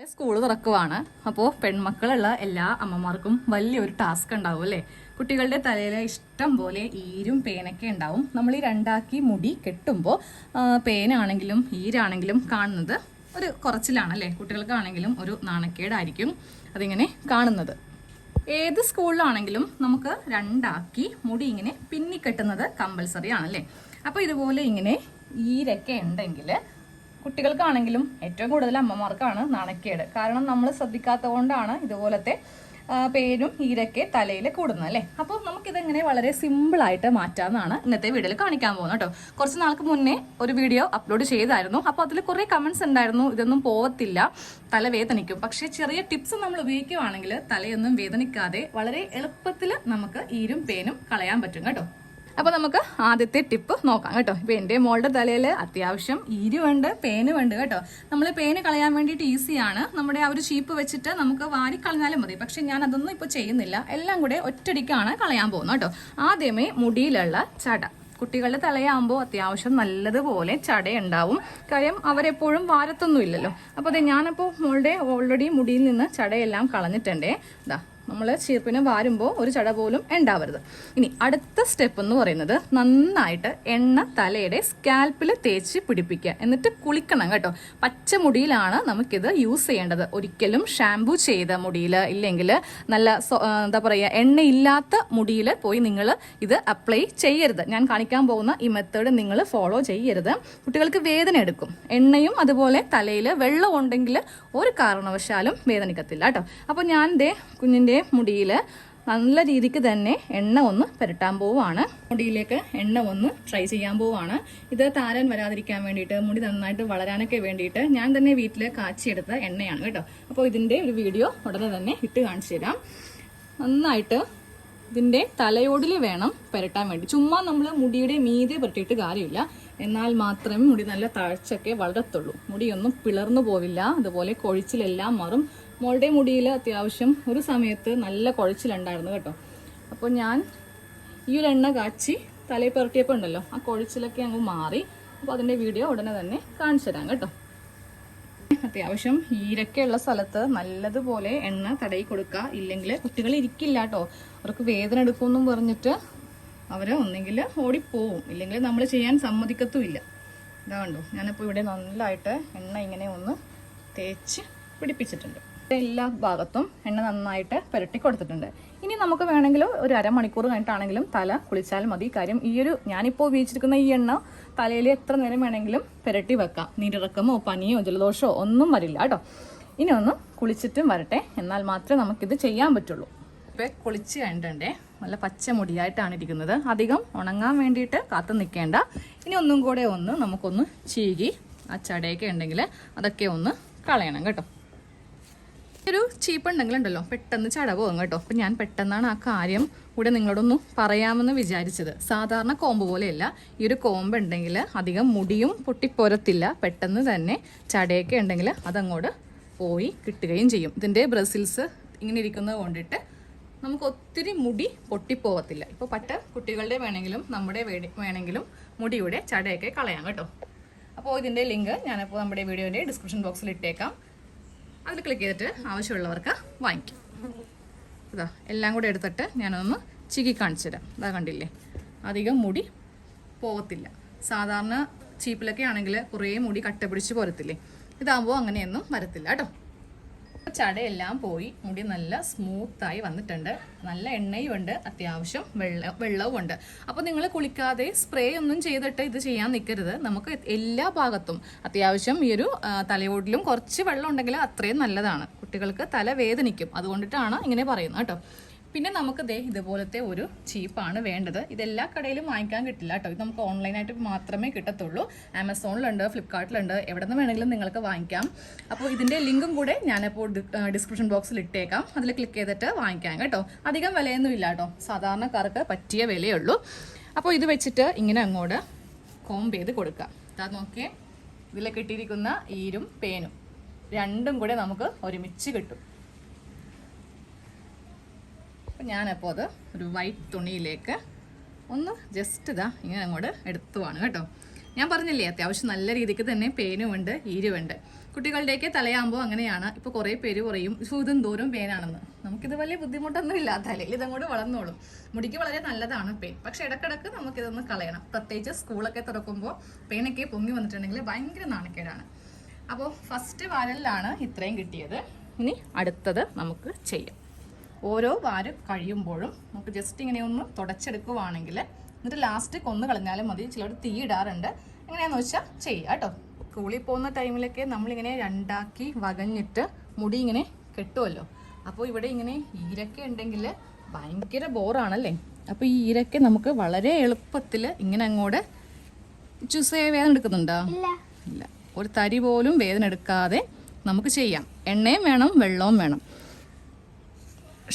നാളെ സ്കൂൾ തുറക്കുവാണ്. അപ്പോൾ പെൺമക്കളുള്ള എല്ലാ അമ്മമാർക്കും വലിയൊരു ടാസ്ക് ഉണ്ടാവും അല്ലേ? കുട്ടികളുടെ തലയിൽ ഇഷ്ടം പോലെ ഈരും പേനൊക്കെ ഉണ്ടാവും. നമ്മൾ ഈ രണ്ടാക്കി മുടി കെട്ടുമ്പോൾ പേനാണെങ്കിലും ഈരാണെങ്കിലും കാണുന്നത് ഒരു കുറച്ചിലാണല്ലേ? കുട്ടികൾക്കാണെങ്കിലും ഒരു നാണക്കേടായിരിക്കും അതിങ്ങനെ കാണുന്നത്. ഏത് സ്കൂളിലാണെങ്കിലും നമുക്ക് രണ്ടാക്കി മുടി ഇങ്ങനെ പിന്നിക്കെട്ടുന്നത് കമ്പൽസറി ആണല്ലേ? അപ്പോൾ ഇതുപോലെ ഇങ്ങനെ ഈരൊക്കെ ഉണ്ടെങ്കിൽ കുട്ടികൾക്കാണെങ്കിലും ഏറ്റവും കൂടുതൽ അമ്മമാർക്കാണ് നാണക്കേട്. കാരണം നമ്മൾ ശ്രദ്ധിക്കാത്തത് കൊണ്ടാണ് ഇതുപോലത്തെ പേരും ഈരൊക്കെ തലയിൽ കൂടുന്നത് അല്ലേ? അപ്പോൾ നമുക്കിതെങ്ങനെ വളരെ സിമ്പിളായിട്ട് മാറ്റാമെന്നാണ് ഇന്നത്തെ വീഡിയോയിൽ കാണിക്കാൻ പോകുന്നത് കേട്ടോ. കുറച്ച് നാൾക്ക് മുന്നേ ഒരു വീഡിയോ അപ്ലോഡ് ചെയ്തായിരുന്നു. അപ്പോൾ അതിൽ കുറേ കമൻസ് ഉണ്ടായിരുന്നു, ഇതൊന്നും പോവത്തില്ല, തല വേദനിക്കും. പക്ഷേ ചെറിയ ടിപ്സ് നമ്മൾ ഉപയോഗിക്കുകയാണെങ്കിൽ തലയൊന്നും വേദനിക്കാതെ വളരെ എളുപ്പത്തിൽ നമുക്ക് ഈരും പേനും കളയാൻ പറ്റും കേട്ടോ. അപ്പോൾ നമുക്ക് ആദ്യത്തെ ടിപ്പ് നോക്കാം കേട്ടോ. ഇപ്പോൾ എൻ്റെ മോളുടെ തലയിൽ അത്യാവശ്യം ഈരുമുണ്ട് പേനുമുണ്ട് കേട്ടോ. നമ്മൾ പേന് കളയാൻ വേണ്ടിയിട്ട് ഈസിയാണ്. നമ്മുടെ ആ ഒരു ചീപ്പ് വെച്ചിട്ട് നമുക്ക് വാരി കളഞ്ഞാലും മതി. പക്ഷെ ഞാൻ അതൊന്നും ഇപ്പോൾ ചെയ്യുന്നില്ല, എല്ലാം കൂടെ ഒറ്റടിക്കാണ് കളയാൻ പോകുന്നത് കേട്ടോ. ആദ്യമേ മുടിയിലുള്ള ചട. കുട്ടികളുടെ തലയാകുമ്പോൾ അത്യാവശ്യം നല്ലതുപോലെ ചടയുണ്ടാവും. കാര്യം അവരെപ്പോഴും വാരത്തൊന്നും ഇല്ലല്ലോ. അപ്പോൾ അതെ, ഞാനപ്പോൾ മോളുടെ ഓൾറെഡി മുടിയിൽ നിന്ന് ചടയെല്ലാം കളഞ്ഞിട്ടുണ്ടേ. ഇതാ, നമ്മൾ ചീർപ്പിനെ വാരുമ്പോൾ ഒരു ചട പോലും ഉണ്ടാവരുത്. ഇനി അടുത്ത സ്റ്റെപ്പ് എന്ന് പറയുന്നത് നന്നായിട്ട് എണ്ണ തലയുടെ സ്കാൽപ്പിൽ തേച്ച് പിടിപ്പിക്കുക, എന്നിട്ട് കുളിക്കണം കേട്ടോ. പച്ച മുടിയിലാണ് നമുക്കിത് യൂസ് ചെയ്യേണ്ടത്. ഒരിക്കലും ഷാംപൂ ചെയ്ത മുടിയിൽ ഇല്ലെങ്കിൽ നല്ല എന്താ പറയുക എണ്ണയില്ലാത്ത മുടിയിൽ പോയി നിങ്ങൾ ഇത് അപ്ലൈ ചെയ്യരുത്. ഞാൻ കാണിക്കാൻ പോകുന്ന ഈ മെത്തേഡ് നിങ്ങൾ ഫോളോ ചെയ്യരുത്. കുട്ടികൾക്ക് വേദന എടുക്കും. എണ്ണയും അതുപോലെ തലയിൽ വെള്ളം ഉണ്ടെങ്കിൽ ഒരു കാരണവശാലും വേദനിക്കത്തില്ല കേട്ടോ. അപ്പോൾ ഞാൻ ദേ കുഞ്ഞിൻ്റെ മുടിയിൽ നല്ല രീതിക്ക് തന്നെ എണ്ണ ഒന്ന് പുരട്ടാൻ പോവാണ്. മുടിയിലേക്ക് എണ്ണ ഒന്ന് ട്രൈ ചെയ്യാൻ പോവാണ്. ഇത് താരൻ വരാതിരിക്കാൻ വേണ്ടിയിട്ട്, മുടി നന്നായിട്ട് വളരാനൊക്കെ വേണ്ടിയിട്ട് ഞാൻ തന്നെ വീട്ടിൽ കാച്ചിയെടുത്ത എണ്ണയാണ് കേട്ടോ. അപ്പോൾ ഇതിൻ്റെ ഒരു വീഡിയോ ഉടനെ തന്നെ ഇട്ട് കാണിച്ചു തരാം. നന്നായിട്ട് ഇതിൻ്റെ തലയോടിൽ വേണം പുരട്ടാൻ വേണ്ടി. ചുമ്മാ നമ്മൾ മുടിയുടെ മീതെ പുരട്ടിയിട്ട് കാര്യമില്ല. എന്നാൽ മാത്രമേ മുടി നല്ല താഴ്ചയൊക്കെ വളരത്തുള്ളൂ. മുടിയൊന്നും പിളർന്നു പോവില്ല. അതുപോലെ കൊഴിച്ചിലെല്ലാം മാറും. മോളുടെ മുടിയിൽ അത്യാവശ്യം ഒരു സമയത്ത് നല്ല കൊഴിച്ചിലുണ്ടായിരുന്നു കേട്ടോ. അപ്പോൾ ഞാൻ ഈ ഒരു എണ്ണ കാച്ചി തലയിൽ പുരട്ടിയപ്പോൾ ഉണ്ടല്ലോ, ആ കൊഴിച്ചിലൊക്കെ അങ്ങ് മാറി. അപ്പോൾ അതിൻ്റെ വീഡിയോ ഉടനെ തന്നെ കാണിച്ചു തരാം കേട്ടോ. അത്യാവശ്യം ഈരൊക്കെയുള്ള സ്ഥലത്ത് നല്ലതുപോലെ എണ്ണ തടയി കൊടുക്കുക. ഇല്ലെങ്കിൽ കുട്ടികൾ ഇരിക്കില്ല കേട്ടോ. അവർക്ക് വേദന എടുക്കുമെന്നും പറഞ്ഞിട്ട് അവർ ഒന്നെങ്കിൽ ഓടിപ്പോവും, ഇല്ലെങ്കിൽ നമ്മൾ ചെയ്യാൻ സമ്മതിക്കത്തുമില്ല. ഇതാ കണ്ടോ, ഞാനിപ്പോൾ ഇവിടെ നല്ലതായിട്ട് എണ്ണ ഇങ്ങനെ ഒന്ന് തേച്ച് പിടിപ്പിച്ചിട്ടുണ്ട്. എല്ലാ ഭാഗത്തും എണ്ണ നന്നായിട്ട് പുരട്ടി കൊടുത്തിട്ടുണ്ട്. ഇനി നമുക്ക് വേണമെങ്കിൽ ഒരു അരമണിക്കൂർ കഴിഞ്ഞിട്ടാണെങ്കിലും തല കുളിച്ചാൽ മതി. കാര്യം ഈ ഒരു ഞാനിപ്പോൾ ഉപയോഗിച്ചിരിക്കുന്ന ഈ എണ്ണ തലയിൽ എത്ര നേരം വേണമെങ്കിലും പുരട്ടി വെക്കാം. നീരിറക്കമോ പനിയോ ജലദോഷമോ ഒന്നും വരില്ല കേട്ടോ. ഇനി ഒന്ന് കുളിച്ചിട്ടും വരട്ടെ, എന്നാൽ മാത്രമേ നമുക്കിത് ചെയ്യാൻ പറ്റുള്ളൂ. ഇപ്പോൾ കുളിച്ച് കഴിഞ്ഞിട്ടുണ്ടേ, നല്ല പച്ച മുടിയായിട്ടാണ് ഇരിക്കുന്നത്. അധികം ഉണങ്ങാൻ വേണ്ടിയിട്ട് കാത്തു നിൽക്കേണ്ട. ഇനി ഒന്നും കൂടെ ഒന്ന് നമുക്കൊന്ന് ചീകി ആ ചടയൊക്കെ ഉണ്ടെങ്കിൽ അതൊക്കെ ഒന്ന് കളയണം കേട്ടോ. ഒരു ചീപ്പ് ഉണ്ടെങ്കിലുണ്ടല്ലോ പെട്ടെന്ന് ചട പോകും കേട്ടോ. അപ്പം ഞാൻ പെട്ടെന്നാണ് ആ കാര്യം കൂടെ നിങ്ങളോടൊന്ന് പറയാമെന്ന് വിചാരിച്ചത്. സാധാരണ കോമ്പ് പോലെയല്ല. ഈ ഒരു കോമ്പ് ഉണ്ടെങ്കിൽ അധികം മുടിയും പൊട്ടിപ്പോരത്തില്ല. പെട്ടെന്ന് തന്നെ ചടയൊക്കെ ഉണ്ടെങ്കിൽ അതങ്ങോട്ട് പോയി കിട്ടുകയും ചെയ്യും. ഇതിൻ്റെ ബ്രസിൽസ് ഇങ്ങനെ ഇരിക്കുന്നത് കൊണ്ടിട്ട് നമുക്ക് ഒത്തിരി മുടി പൊട്ടിപ്പോവത്തില്ല. ഇപ്പോൾ കുട്ടികളുടെ വേണമെങ്കിലും നമ്മുടെ വേണമെങ്കിലും മുടിയുടെ ചടയൊക്കെ കളയാം കേട്ടോ. അപ്പോൾ ഇതിൻ്റെ ലിങ്ക് ഞാനിപ്പോൾ നമ്മുടെ വീഡിയോയുടെ ഡിസ്ക്രിപ്ഷൻ ബോക്സിൽ ഇട്ടേക്കാം. അതിൽ ക്ലിക്ക് ചെയ്തിട്ട് ആവശ്യമുള്ളവർക്ക് വാങ്ങിക്കാം. ഇതാ എല്ലാം കൂടെ എടുത്തിട്ട് ഞാനൊന്ന് ചിക്കി കാണിച്ചു തരാം. ഇതാ കണ്ടില്ലേ, അധികം മുടി പോകത്തില്ല. സാധാരണ ചീപ്പിലൊക്കെ ആണെങ്കിൽ കുറേ മുടി കട്ട പിടിച്ച് പോരത്തില്ലേ, ഇതാകുമ്പോൾ അങ്ങനെയൊന്നും വരത്തില്ല കേട്ടോ. ചടയെല്ലാം പോയി മുടി നല്ല സ്മൂത്തായി വന്നിട്ടുണ്ട്. നല്ല എണ്ണയും ഉണ്ട്, അത്യാവശ്യം വെള്ളവും ഉണ്ട്. അപ്പോൾ നിങ്ങൾ കുളിക്കാതെ സ്പ്രേ ഒന്നും ചെയ്തിട്ട് ഇത് ചെയ്യാൻ നിൽക്കരുത്. നമുക്ക് എല്ലാ ഭാഗത്തും അത്യാവശ്യം ഈ ഒരു തലയോടിലും കുറച്ച് വെള്ളം ഉണ്ടെങ്കിൽ അത്രയും നല്ലതാണ്. കുട്ടികൾക്ക് തല വേദനിക്കും, അതുകൊണ്ടിട്ടാണ് ഇങ്ങനെ പറയുന്നത് കേട്ടോ. പിന്നെ നമുക്ക് ഇതുപോലത്തെ ഒരു ചീപ്പാണ് വേണ്ടത്. ഇതെല്ലാ കടയിലും വാങ്ങിക്കാൻ കിട്ടില്ല കേട്ടോ. ഇത് നമുക്ക് ഓൺലൈനായിട്ട് മാത്രമേ കിട്ടത്തുള്ളൂ. ആമസോണിലുണ്ട്, ഫ്ലിപ്കാർട്ടിലുണ്ട്, എവിടെ നിന്ന് വേണമെങ്കിലും നിങ്ങൾക്ക് വാങ്ങിക്കാം. അപ്പോൾ ഇതിൻ്റെ ലിങ്കും കൂടെ ഞാനിപ്പോൾ ഡിസ്ക്രിപ്ഷൻ ബോക്സിൽ ഇട്ടേക്കാം. അതിൽ ക്ലിക്ക് ചെയ്തിട്ട് വാങ്ങിക്കാം കേട്ടോ. അധികം വിലയൊന്നും ഇല്ല കേട്ടോ, സാധാരണക്കാർക്ക് പറ്റിയ വിലയേ ഉള്ളൂ. അപ്പോൾ ഇത് വെച്ചിട്ട് ഇങ്ങനെ അങ്ങോട്ട് കോംബ് ചെയ്ത് കൊടുക്കാം. അതാ നോക്കിയേ, ഇതിൽ കിട്ടിയിരിക്കുന്ന ഈരും പേനും രണ്ടും കൂടെ നമുക്ക് ഒരുമിച്ച് കിട്ടും. അപ്പം ഞാനപ്പോൾ അത് ഒരു വൈറ്റ് തുണിയിലേക്ക് ഒന്ന് ജസ്റ്റ് ഇതാ ഇങ്ങനെ അങ്ങോട്ട് എടുത്തുവാണ് കേട്ടോ. ഞാൻ പറഞ്ഞില്ലേ അത്യാവശ്യം നല്ല രീതിക്ക് തന്നെ പേനുമുണ്ട് ഈരുമുണ്ട്. കുട്ടികളുടെയൊക്കെ തലയാകുമ്പോൾ അങ്ങനെയാണ്. ഇപ്പോൾ കുറേ പേര് പറയും ഇതും ദൂരം പേനാണെന്ന്. നമുക്കിത് വലിയ ബുദ്ധിമുട്ടൊന്നും ഇല്ല, തലയിൽ ഇതങ്ങോട്ട് വളർന്നോളും. മുടിക്ക് വളരെ നല്ലതാണ് പെയിൻ. പക്ഷെ ഇടക്കിടക്ക് നമുക്കിതൊന്ന് കളയണം. പ്രത്യേകിച്ച് സ്കൂളൊക്കെ തുറക്കുമ്പോൾ പെയിനൊക്കെ പൊങ്ങി വന്നിട്ടുണ്ടെങ്കിൽ ഭയങ്കര നാണക്കേടാണ്. അപ്പോൾ ഫസ്റ്റ് വാരലിലാണ് ഇത്രയും കിട്ടിയത്. ഇനി അടുത്തത് നമുക്ക് ചെയ്യാം. ഓരോ വാര് കഴിയുമ്പോഴും നമുക്ക് ജസ്റ്റ് ഇങ്ങനെ ഒന്ന് തുടച്ചെടുക്കുവാണെങ്കിൽ, എന്നിട്ട് ലാസ്റ്റ് കൊന്നു കളഞ്ഞാലും മതി. ചിലർ തീ ഇടാറുണ്ട്. എങ്ങനെയാണെന്ന് വെച്ചാൽ ചെയ്യുക കേട്ടോ. സ്കൂളിൽ പോകുന്ന ടൈമിലൊക്കെ നമ്മളിങ്ങനെ രണ്ടാക്കി വകഞ്ഞിട്ട് മുടി ഇങ്ങനെ കെട്ടുമല്ലോ. അപ്പോൾ ഇവിടെ ഇങ്ങനെ ഈരൊക്കെ ഉണ്ടെങ്കിൽ ഭയങ്കര ബോറാണല്ലേ. അപ്പോൾ ഈ ഈരൊക്കെ നമുക്ക് വളരെ എളുപ്പത്തിൽ ഇങ്ങനെ അങ്ങോട്ട് ചൂസ് വേദന എടുക്കുന്നുണ്ടോ? ഇല്ല. ഒരു തരി പോലും വേദന എടുക്കാതെ നമുക്ക് ചെയ്യാം. എണ്ണയും വേണം, വെള്ളവും വേണം.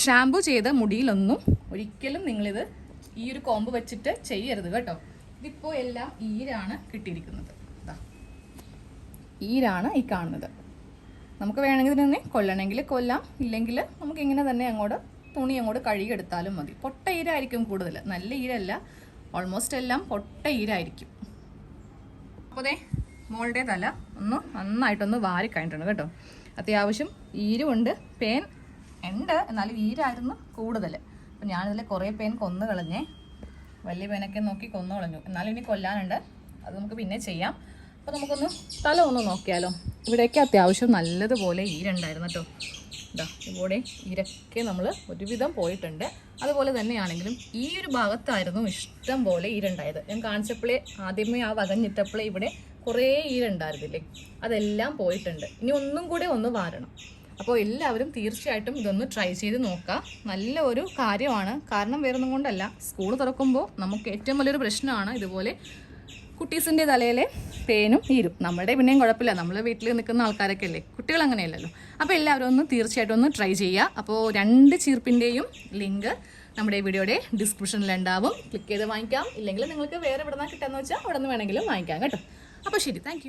ഷാമ്പു ചെയ്ത മുടിയിലൊന്നും ഒരിക്കലും നിങ്ങളിത് ഈ ഒരു കോമ്പ് വെച്ചിട്ട് ചെയ്യരുത് കേട്ടോ. ഇതിപ്പോൾ എല്ലാം ഈരാണ് കിട്ടിയിരിക്കുന്നത്. ഈരാണ് ഈ കാണുന്നത്. നമുക്ക് വേണമെങ്കിൽ ഇതിനെ കൊല്ലണമെങ്കിൽ കൊല്ലാം, ഇല്ലെങ്കിൽ നമുക്ക് ഇങ്ങനെ തന്നെ അങ്ങോട്ട് തുണി അങ്ങോട്ട് കഴുകിയെടുത്താലും മതി. പൊട്ട ഈരായിരിക്കും കൂടുതൽ, നല്ല ഈരല്ല. ഓൾമോസ്റ്റ് എല്ലാം പൊട്ട ഈരായിരിക്കും. അപ്പോൾ ദേ മോളുടെ തല ഒന്ന് നന്നായിട്ടൊന്ന് വാരി കഴിഞ്ഞിട്ടുണ്ട് കേട്ടോ. അത്യാവശ്യം ഈരുമുണ്ട്, പേൻ ഉണ്ട്, എന്നാലും ഈരായിരുന്നു കൂടുതൽ. അപ്പം ഞാനിതിൽ കുറേ പേൻ കൊന്നു കളഞ്ഞേ. വലിയ പേനൊക്കെ നോക്കി കൊന്നു കളഞ്ഞു. എന്നാലും ഇനി കൊല്ലാനുണ്ട്, അത് നമുക്ക് പിന്നെ ചെയ്യാം. അപ്പോൾ നമുക്കൊന്ന് തല ഒന്ന് നോക്കിയാലോ. ഇവിടെയൊക്കെ അത്യാവശ്യം നല്ലതുപോലെ ഈരുണ്ടായിരുന്നു കേട്ടോ. ഇതാ ഇവിടെ ഈരൊക്കെ നമ്മൾ ഒരുവിധം പോയിട്ടുണ്ട്. അതുപോലെ തന്നെയാണെങ്കിലും ഈ ഒരു ഭാഗത്തായിരുന്നു ഇഷ്ടം പോലെ ഈരുണ്ടായത്. ഞാൻ കാണിച്ചപ്പോഴേ ആദ്യമേ ആ വകഞ്ഞിട്ടപ്പോഴേ ഇവിടെ കുറേ ഈരുണ്ടായിരുന്നില്ലേ, അതെല്ലാം പോയിട്ടുണ്ട്. ഇനി ഒന്നും കൂടെ ഒന്ന് വാരണം. അപ്പോൾ എല്ലാവരും തീർച്ചയായിട്ടും ഇതൊന്ന് ട്രൈ ചെയ്ത് നോക്കാം. നല്ല ഒരു കാര്യമാണ്. കാരണം വേറൊന്നും കൊണ്ടല്ല, സ്കൂൾ തുറക്കുമ്പോൾ നമുക്ക് ഏറ്റവും വലിയൊരു പ്രശ്നമാണ് ഇതുപോലെ കുട്ടീസിൻ്റെ തലയിലെ പേനും ഈരും. നമ്മുടെ പിന്നെയും കുഴപ്പമില്ല, നമ്മൾ വീട്ടിൽ നിൽക്കുന്ന ആൾക്കാരൊക്കെ അല്ലേ, കുട്ടികൾ അങ്ങനെയല്ലല്ലോ. അപ്പോൾ എല്ലാവരും ഒന്ന് തീർച്ചയായിട്ടും ഒന്ന് ട്രൈ ചെയ്യുക. അപ്പോൾ 2 ചീർപ്പിൻ്റെയും ലിങ്ക് നമ്മുടെ വീഡിയോയുടെ ഡിസ്ക്രിപ്ഷനിലുണ്ടാവും. ക്ലിക്ക് ചെയ്ത് വാങ്ങിക്കാം. ഇല്ലെങ്കിൽ നിങ്ങൾക്ക് വേറെ എവിടെ നിന്നാണ് കിട്ടുകയെന്ന് വെച്ചാൽ അവിടെ നിന്ന് വേണമെങ്കിലും വാങ്ങിക്കാം കേട്ടോ. അപ്പോൾ ശരി, താങ്ക്